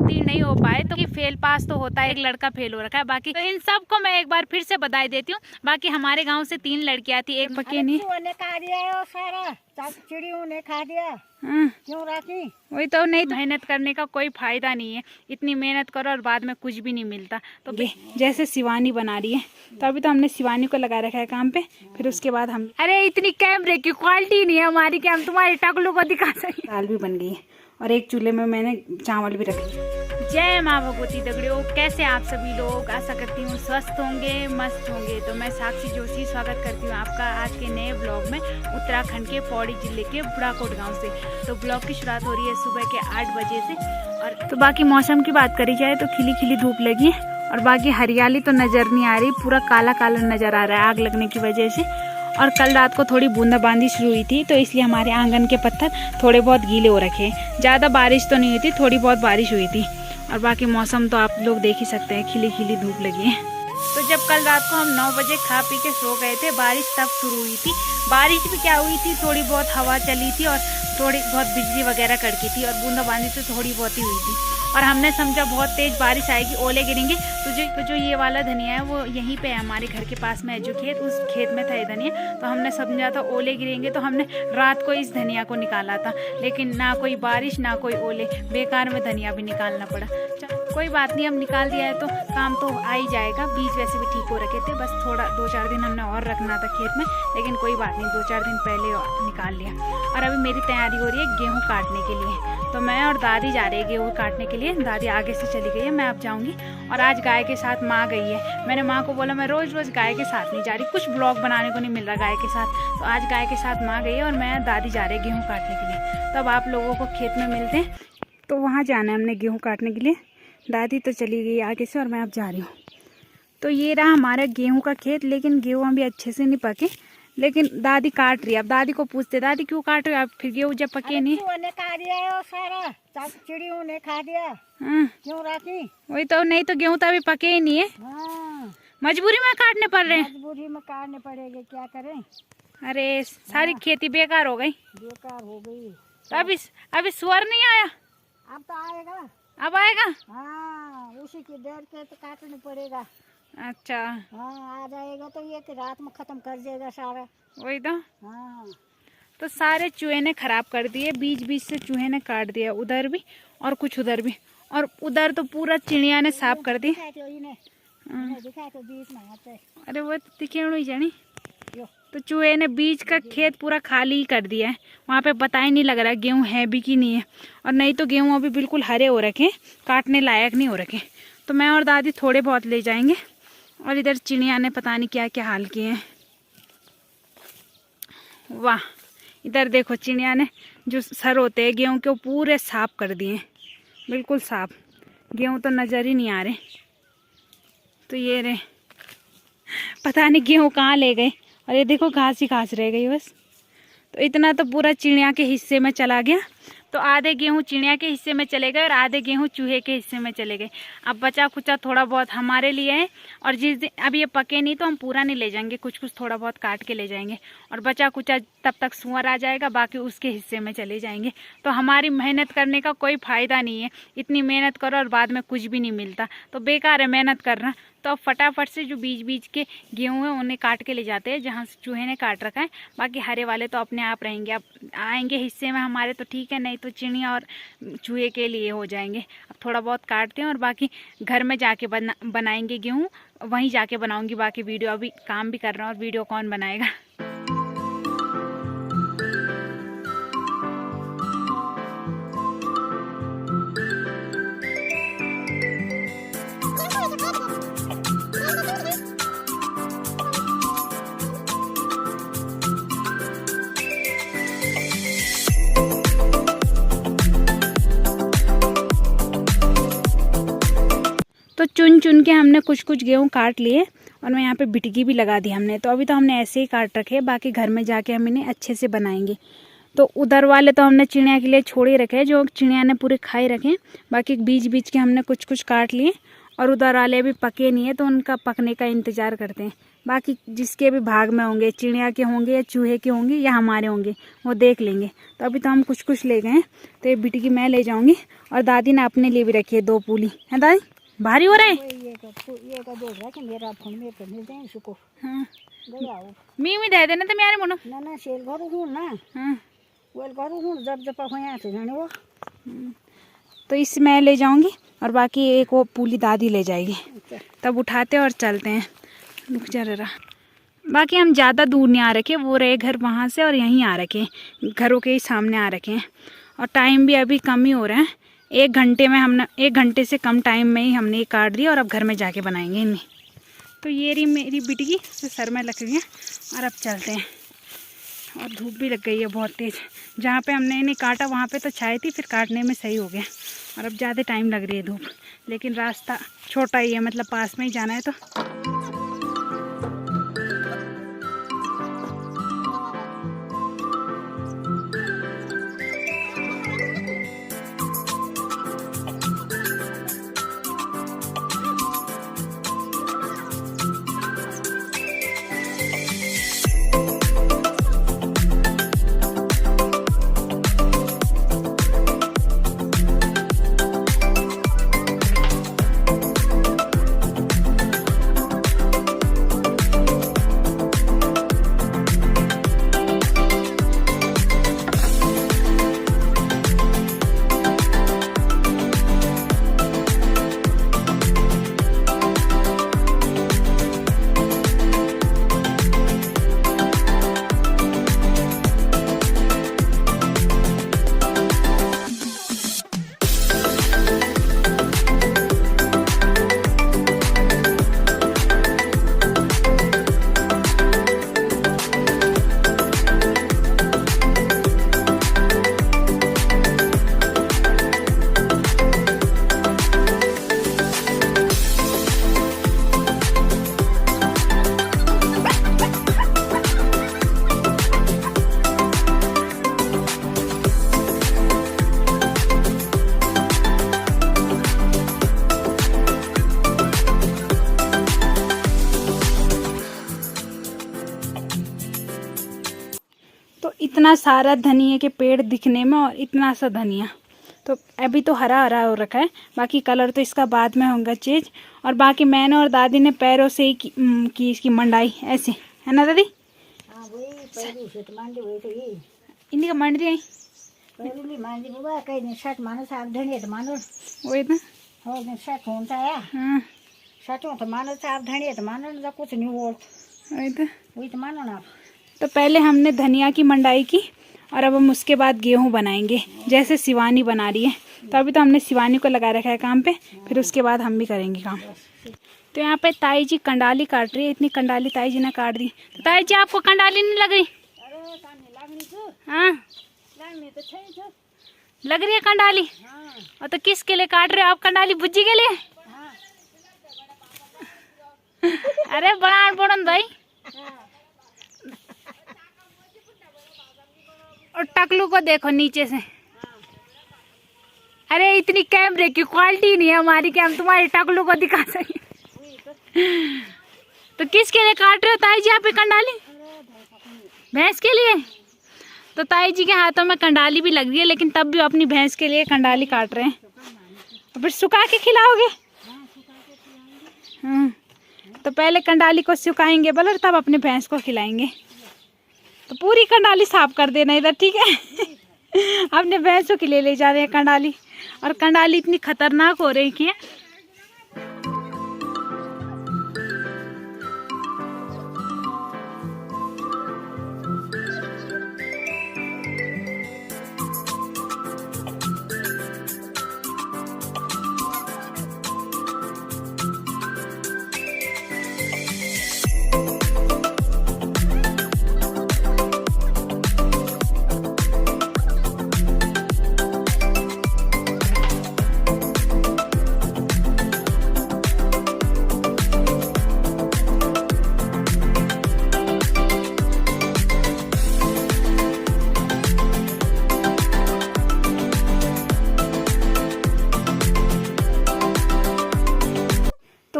उत्तीर्ण नहीं हो पाए तो फेल पास तो होता है, एक लड़का फेल हो रखा है। बाकी तो इन सबको मैं एक बार फिर से बधाई देती हूँ। बाकी हमारे गांव से 3 लड़कियां थी, एक पक्की नहीं खा दिया सारा, चिड़ियों ने खा दिया, क्यों राखी? वही तो, नहीं तो मेहनत करने का कोई फायदा नहीं है। इतनी मेहनत करो और बाद में कुछ भी नहीं मिलता। तो जैसे शिवानी बना रही है, तो अभी तो हमने शिवानी को लगा रखा है काम पे, फिर उसके बाद हम, अरे इतनी कैमरे की क्वालिटी नहीं है हमारी कि हम तुम्हारे टकलू को दिखा सकें। दाल भी बन गई है और एक चूल्हे में मैंने चावल भी रखे। जय माँ भगवती दगड़ियों, कैसे आप सभी लोग? आशा करती हूँ स्वस्थ होंगे, मस्त होंगे। तो मैं साक्षी जोशी स्वागत करती हूँ आपका आज के नए ब्लॉग में, उत्तराखंड के पौड़ी जिले के बुढ़ाकोट गांव से। तो ब्लॉग की शुरुआत हो रही है सुबह के 8 बजे से। और तो बाकी मौसम की बात करी जाए तो खिली खिली धूप लगी है और बाकी हरियाली तो नज़र नहीं आ रही, पूरा काला काला नज़र आ रहा है आग लगने की वजह से। और कल रात को थोड़ी बूंदाबांदी शुरू हुई थी, तो इसलिए हमारे आंगन के पत्थर थोड़े बहुत गीले हो रखे हैं। ज़्यादा बारिश तो नहीं हुई थी, थोड़ी बहुत बारिश हुई थी। और बाकी मौसम तो आप लोग देख ही सकते हैं, खिली खिली धूप लगी है। तो जब कल रात को हम 9 बजे खा पी के सो गए थे, बारिश तब शुरू हुई थी। बारिश भी क्या हुई थी, थोड़ी बहुत हवा चली थी और थोड़ी बहुत बिजली वगैरह कड़की थी और बूंदाबांदी तो थोड़ी बहुत ही हुई थी। और हमने समझा बहुत तेज बारिश आएगी, ओले गिरेंगे। तो जो ये वाला धनिया है वो यहीं पे है, हमारे घर के पास में है जो खेत, उस खेत में था ये धनिया। तो हमने समझा था ओले गिरेंगे, तो हमने रात को इस धनिया को निकाला था, लेकिन ना कोई बारिश ना कोई ओले, बेकार में धनिया भी निकालना पड़ा। कोई बात नहीं, हम निकाल दिया है तो काम तो आ ही जाएगा। बीज वैसे भी ठीक हो रखे थे, बस थोड़ा 2-4 दिन हमने और रखना था खेत में, लेकिन कोई बात नहीं, 2-4 दिन पहले निकाल लिया। और अभी मेरी तैयारी हो रही है गेहूँ काटने के लिए। तो मैं और दादी जा रही है गेहूँ काटने के लिए। दादी आगे से चली गई है, मैं अब जाऊँगी। और आज गाय के साथ माँ गई है। मैंने माँ को बोला मैं रोज़ रोज़ गाय के साथ नहीं जा रही, कुछ ब्लॉग बनाने को नहीं मिल रहा गाय के साथ। तो आज गाय के साथ माँ गई है और मैं दादी जा रही है गेहूँ काटने के लिए। तब आप लोगों को खेत में मिलते हैं। तो वहाँ जाना है हमने गेहूँ काटने के लिए। दादी तो चली गई आगे से और मैं अब जा रही हूँ। तो ये रहा हमारा गेहूं का खेत, लेकिन गेहूं अभी अच्छे से नहीं पके, लेकिन दादी काट रही है। अब दादी को पूछते, दादी क्यों काट रही हो आप? फिर गेहूं जब पके नहीं। ने खा दिया सारा, चिड़ियों ने खा दिया, क्यों राखी? वही तो, नहीं तो गेहूं तो अभी पके ही नहीं है। मजबूरी में काटने पड़ रहे हैं। मजबूरी में काटने पड़ेंगे, क्या करें? अरे सारी खेती बेकार हो गई। बेकार हो गई। तो अभी सुअर नहीं आया? अब तो आएगा। अब आएगा? हाँ, उसी की देर के तो काटना पड़ेगा। अच्छा हाँ, आ जाएगा तो ये रात में खत्म कर देगा सारा। वही तो। हाँ, तो सारे चूहे ने खराब कर दिए, बीच बीच से चूहे ने काट दिया, उधर भी और कुछ उधर भी, और उधर तो पूरा चिड़िया ने साफ कर दी। अरे वो तो दिखे ही जानी। तो चूहे ने बीच का खेत पूरा खाली ही कर दिया है, वहाँ पे पता ही नहीं लग रहा गेहूँ है भी कि नहीं है। और नहीं तो गेहूँ अभी बिल्कुल हरे हो रखे, काटने लायक नहीं हो रखे। तो मैं और दादी थोड़े बहुत ले जाएंगे। और इधर चिड़िया ने पता नहीं क्या क्या हाल किए हैं। वाह, इधर देखो चिड़िया ने जो सर होते हैं गेहूँ के वो पूरे साफ कर दिए, बिल्कुल साफ। गेहूँ तो नज़र ही नहीं आ रहे। तो ये रहे, पता नहीं गेहूँ कहाँ ले गए। और ये देखो घास ही घास रह गई बस। तो इतना तो पूरा चिड़िया के हिस्से में चला गया। तो आधे गेहूँ चिड़िया के हिस्से में चले गए और आधे गेहूँ चूहे के हिस्से में चले गए। अब बचा कुचा थोड़ा बहुत हमारे लिए है। और जिस दिन अब ये पके नहीं तो हम पूरा नहीं ले जाएंगे, कुछ कुछ थोड़ा बहुत काट के ले जाएंगे। और बचा कुचा तब तक सुअर आ जाएगा, बाकी उसके हिस्से में चले जाएंगे। तो हमारी मेहनत करने का कोई फ़ायदा नहीं है। इतनी मेहनत करो और बाद में कुछ भी नहीं मिलता, तो बेकार है मेहनत करना। तो अब फटाफट से जो बीज बीज के गेहूँ हैं उन्हें काट के ले जाते हैं जहाँ से चूहे ने काट रखा है। बाकी हरे वाले तो अपने आप रहेंगे, अब आएंगे हिस्से में हमारे तो ठीक है, नहीं तो चिड़िया और चूहे के लिए हो जाएंगे। अब थोड़ा बहुत काटते हैं और बाकी घर में जाके बनाएंगे गेहूँ, वहीं जाके बनाऊंगी बाकी वीडियो। अभी काम भी कर रहा हूँ और वीडियो कौन बनाएगा। तो चुन चुन के हमने कुछ कुछ गेहूँ काट लिए और मैं यहाँ पे बिटकी भी लगा दी हमने। तो अभी तो हमने ऐसे ही काट रखे, बाकी घर में जाके हम इन्हें अच्छे से बनाएंगे। तो उधर वाले तो हमने चिड़िया के लिए छोड़ ही रखे, जो चिड़िया ने पूरे खाए रखे। बाकी बीच बीच के हमने कुछ कुछ काट लिए और उधर वाले अभी पके नहीं है तो उनका पकने का इंतज़ार करते हैं। बाकी जिसके भी भाग में होंगे, चिड़िया के होंगे या चूहे के होंगे या हमारे होंगे, वो देख लेंगे। तो अभी तो हम कुछ कुछ ले गए हैं, तो ये बिटी की मैं ले जाऊंगी और दादी ने अपने लिए भी रखी है 2 पूली। है दादी, भारी हो रहा है? ये का देख रहा कि मेरा फोन में तो मिल जाए इसको। हाँ गया वो मी दे देना तो मेरे मोनो। ना सेल करूँ हूँ ना। हाँ वेल करूँ हूँ जब जब हो यहाँ से जाने वो। तो इस मैं ले जाऊंगी और बाकी एक वो पूली दादी ले जाएगी। तब उठाते और चलते हैं। रुक जा रहा। बाकी हम ज़्यादा दूर नहीं आ रखे, वो रहे घर वहाँ से और यहीं आ रखे, घरों के ही सामने आ रखे हैं। और टाइम भी अभी कम ही हो रहा है, 1 घंटे में हमने 1 घंटे से कम टाइम में ही हमने ये काट दिया और अब घर में जाके बनाएंगे इन्हें। तो ये रही मेरी बिटगी, इससे सर में लग रही है और अब चलते हैं। और धूप भी लग गई है बहुत तेज़। जहाँ पे हमने इन्हें काटा वहाँ पे तो छाई थी, फिर काटने में सही हो गया। और अब ज़्यादा टाइम लग रही है धूप, लेकिन रास्ता छोटा ही है, मतलब पास में ही जाना है। तो इतना सारा धनिया के पेड़ दिखने में और इतना सा धनिया, तो अभी तो हरा हरा हो रखा है। बाकी कलर तो इसका बाद में होगा चेंज। और बाकी मैंने और दादी ने पैरों से ही की इसकी मंडाई, ऐसे है ना दादी? हाँ वही पैरों से तो मांडी वही तो ये इन्हीं का मंडी है पैरों ली मांडी बुआ कहीं नहीं शर्ट मानो साफ धनिया तो मानो वही ना। हो नहीं शर्ट होता है हाँ शर्टों तो मानो साफ धनिया तो मानो ना कुछ नहीं हो वही तो मानो ना। तो पहले हमने धनिया की मंडाई की और अब हम उसके बाद गेहूं बनाएंगे, जैसे शिवानी बना रही है। तो अभी तो हमने शिवानी को लगा रखा है काम पे, फिर उसके बाद हम भी करेंगे काम। तो यहाँ पे ताई जी कंडाली काट रही है, इतनी कंडाली ताई जी ने काट दी। तो ताई जी आपको कंडाली नहीं लग रही? हाँ लग रही है कंडाली। और तो किसके लिए काट रहे हो आप कंडाली? बुज्जी के लिए? अरे बड़ा बड़न भाई। और टकलू को देखो नीचे से। अरे इतनी कैमरे की क्वालिटी नहीं है हमारी कि हम तुम्हारे टकलू को दिखा सके। तो किसके लिए काट रहे हो ताई जी आप ये कंडाली? भैंस के लिए? तो ताई जी के हाथों में कंडाली भी लग रही है, लेकिन तब भी अपनी भैंस के लिए कंडाली काट रहे हैं। और फिर सुखा के खिलाओगे? हाँ तो पहले कंडाली को सुखाएंगे बलर, तब अपने भैंस को खिलाएंगे। तो पूरी कंडाली साफ कर देना इधर, ठीक है? अपने भैंसों के लिए ले जा रहे हैं कंडाली। और कंडाली इतनी खतरनाक हो रही है।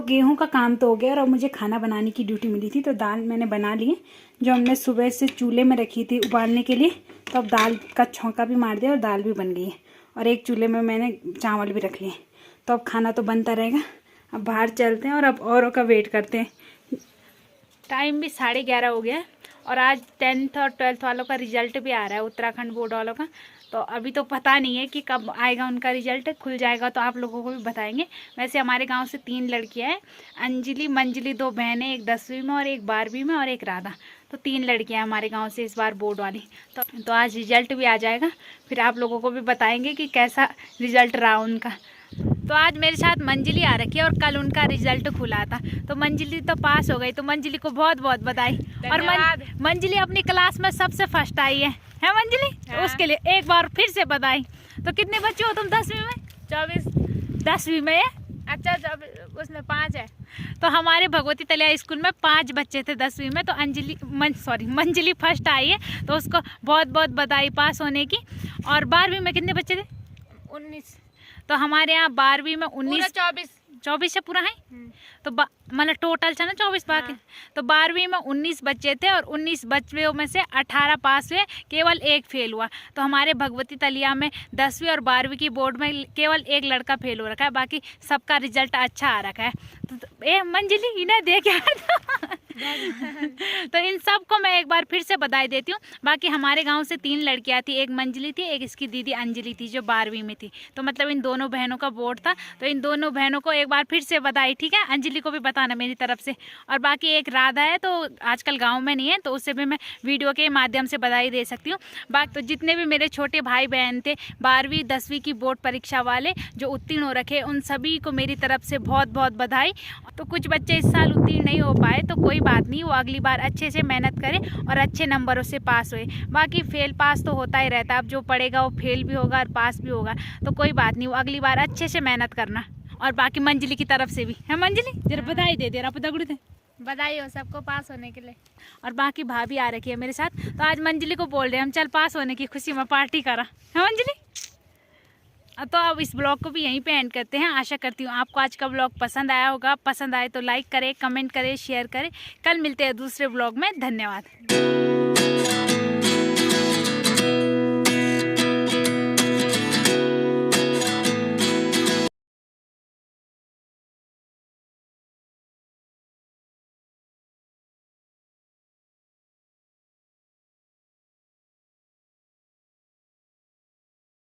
गेहूं का काम तो हो गया और अब मुझे खाना बनाने की ड्यूटी मिली थी। तो दाल मैंने बना ली है, जो हमने सुबह से चूल्हे में रखी थी उबालने के लिए। तो अब दाल का छौंका भी मार दिया और दाल भी बन गई है। और एक चूल्हे में मैंने चावल भी रख लिए। तो अब खाना तो बनता रहेगा। अब बाहर चलते हैं और अब औरों का वेट करते हैं। टाइम भी 11:30 हो गया है और आज 10th और 12th वालों का रिजल्ट भी आ रहा है, उत्तराखंड बोर्ड वालों का। तो अभी तो पता नहीं है कि कब आएगा उनका रिजल्ट। खुल जाएगा तो आप लोगों को भी बताएंगे। वैसे हमारे गांव से 3 लड़कियां हैं, अंजलि मंजली 2 बहनें, एक 10वीं में और एक 12वीं में और एक राधा। तो 3 लड़कियां हैं हमारे गांव से इस बार बोर्ड वाली। तो आज रिजल्ट भी आ जाएगा, फिर आप लोगों को भी बताएंगे कि कैसा रिजल्ट रहा उनका। तो आज मेरे साथ मंजली आ रखी है और कल उनका रिजल्ट खुला था। तो मंजली तो पास हो गई, तो मंजली को बहुत बहुत बधाई। और मंजली अपनी क्लास में सबसे फर्स्ट आई है मंजली? हाँ। उसके लिए एक बार फिर से बधाई। तो कितने बच्चे हो तुम 10वीं में? 24। 10वीं में है? अच्छा, जब उसमें 5 है। तो हमारे भगवती तलिया स्कूल में 5 बच्चे थे 10वीं में। तो मंजली फर्स्ट आई है, तो उसको बहुत बहुत बधाई पास होने की। और 12वीं में कितने बच्चे थे? 19। तो हमारे यहाँ 12वीं में 19, 24 से पूरा है। तो मतलब टोटल था ना 24 बाकी। हाँ। तो 12वीं में 19 बच्चे थे और 19 बच्चों में से 18 पास हुए, केवल एक फेल हुआ। तो हमारे भगवती तलिया में 10वीं और 12वीं की बोर्ड में केवल एक लड़का फेल हो रखा है, बाकी सबका रिजल्ट अच्छा आ रखा है। तो मंजली इन्हें देख तो इन सबको मैं एक बार फिर से बधाई देती हूँ। बाकी हमारे गांव से 3 लड़कियां थी, एक मंजली थी, एक इसकी दीदी अंजलि थी जो 12वीं में थी। तो मतलब इन दोनों बहनों का बोर्ड था। तो इन दोनों बहनों को एक बार फिर से बधाई, ठीक है? अंजलि को भी बताना मेरी तरफ से। और बाकी एक राधा है, तो आजकल गाँव में नहीं है, तो उससे भी मैं वीडियो के माध्यम से बधाई दे सकती हूँ। बाकी तो जितने भी मेरे छोटे भाई बहन थे 12वीं 10वीं की बोर्ड परीक्षा वाले जो उत्तीर्ण हो रखे, उन सभी को मेरी तरफ से बहुत बहुत बधाई। तो कुछ बच्चे इस साल उत्तीर्ण नहीं हो पाए, तो कोई बात नहीं, वो अगली बार अच्छे से मेहनत करें और अच्छे नंबरों से पास हुए। बाकी फेल पास तो होता ही रहता है, अब जो पढ़ेगा वो फेल भी होगा और पास भी होगा। तो कोई बात नहीं, वो अगली बार अच्छे से मेहनत करना। और बाकी मंजली की तरफ से भी है, मंजली जरा बधाई दे दे रहा। बधाई हो सबको पास होने के लिए। और बाकी भाभी आ रखी है मेरे साथ, तो आज मंजली को बोल रहे हैं हम चल पास होने की खुशी में पार्टी करा है मंजली। तो अब इस ब्लॉग को भी यहीं पे एंड करते हैं। आशा करती हूँ आपको आज का ब्लॉग पसंद आया होगा। पसंद आए तो लाइक करें, कमेंट करें, शेयर करें। कल मिलते हैं दूसरे ब्लॉग में। धन्यवाद।